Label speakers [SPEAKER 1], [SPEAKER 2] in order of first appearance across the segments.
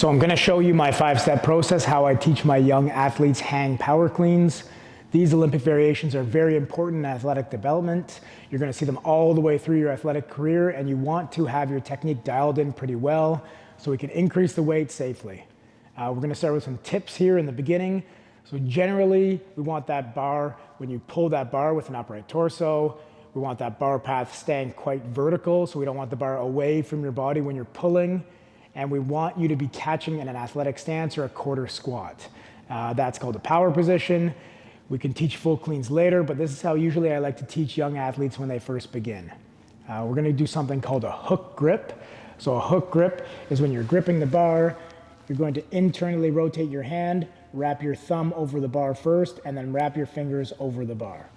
[SPEAKER 1] So I'm going to show you my 5-step process, how I teach my young athletes hang power cleans. These Olympic variations are very important in athletic development. You're going to see them all the way through your athletic career, and you want to have your technique dialed in pretty well so we can increase the weight safely. We're going to start with some tips here in the beginning. So generally, we want that bar, when you pull that bar with an upright torso, we want that bar path staying quite vertical, so we don't want the bar away from your body when you're pulling. And we want you to be catching in an athletic stance or a quarter squat. That's called a power position. We can teach full cleans later, but this is how usually I like to teach young athletes when they first begin. We're gonna do something called a hook grip. So a hook grip is when you're gripping the bar, you're going to internally rotate your hand, wrap your thumb over the bar first, and then wrap your fingers over the bar.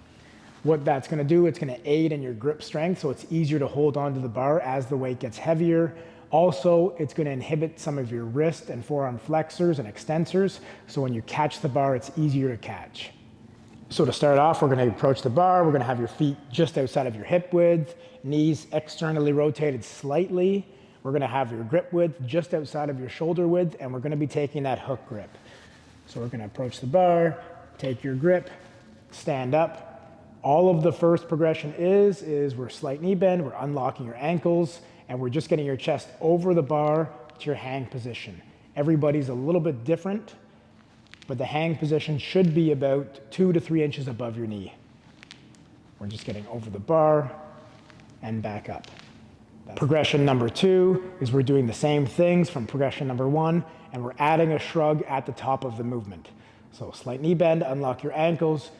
[SPEAKER 1] What that's gonna do, it's gonna aid in your grip strength, so it's easier to hold onto the bar as the weight gets heavier. Also, it's going to inhibit some of your wrist and forearm flexors and extensors, so when you catch the bar, it's easier to catch. So to start off, we're going to approach the bar. We're going to have your feet just outside of your hip width, knees externally rotated slightly. We're going to have your grip width just outside of your shoulder width, and we're going to be taking that hook grip. So we're going to approach the bar, take your grip, stand up. All of the first progression is we're slight knee bend, we're unlocking your ankles, and we're just getting your chest over the bar to your hang position. Everybody's a little bit different, but the hang position should be about 2 to 3 inches above your knee. We're just getting over the bar and back up. Progression number 2 is we're doing the same things from progression number 1, and we're adding a shrug at the top of the movement. So slight knee bend, unlock your ankles,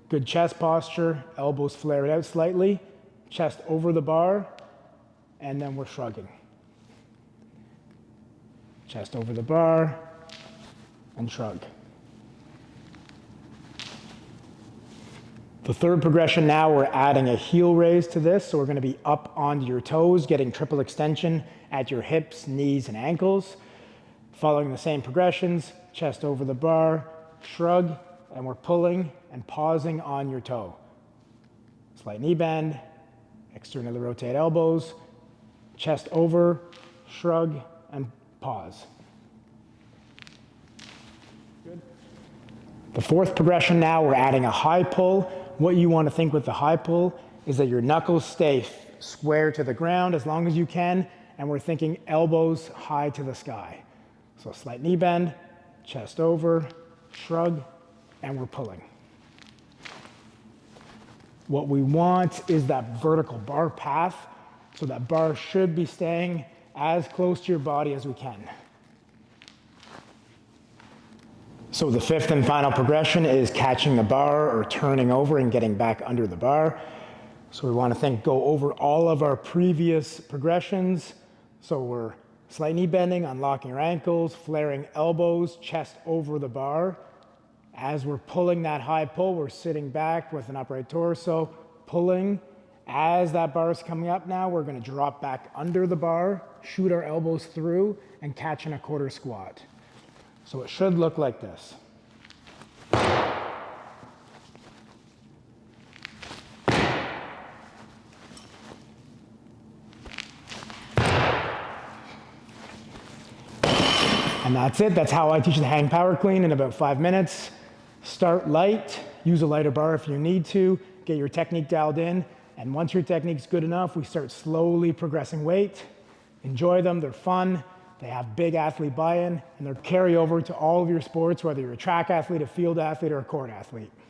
[SPEAKER 1] good chest posture, elbows flared out slightly, chest over the bar, and then we're shrugging. Chest over the bar, and shrug. The third progression now, we're adding a heel raise to this, so we're going to be up onto your toes, getting triple extension at your hips, knees, and ankles. Following the same progressions, chest over the bar, shrug, and we're pulling and pausing on your toe. Slight knee bend, externally rotate elbows, chest over, shrug, and pause. Good. The fourth progression now, we're adding a high pull. What you want to think with the high pull is that your knuckles stay square to the ground as long as you can, and we're thinking elbows high to the sky. So slight knee bend, chest over, shrug, and we're pulling. What we want is that vertical bar path. So that bar should be staying as close to your body as we can. So the fifth and final progression is catching the bar or turning over and getting back under the bar. So we want to go over all of our previous progressions. So we're slight knee bending, unlocking your ankles, flaring elbows, chest over the bar. As we're pulling that high pull, we're sitting back with an upright torso, pulling. As that bar is coming up now, we're going to drop back under the bar, shoot our elbows through, and catch in a quarter squat. So it should look like this. And that's it. That's how I teach the hang power clean in about 5 minutes. Start light, use a lighter bar if you need to, get your technique dialed in. And once your technique's good enough, we start slowly progressing weight. Enjoy them, they're fun, they have big athlete buy-in, and they'll carry over to all of your sports, whether you're a track athlete, a field athlete, or a court athlete.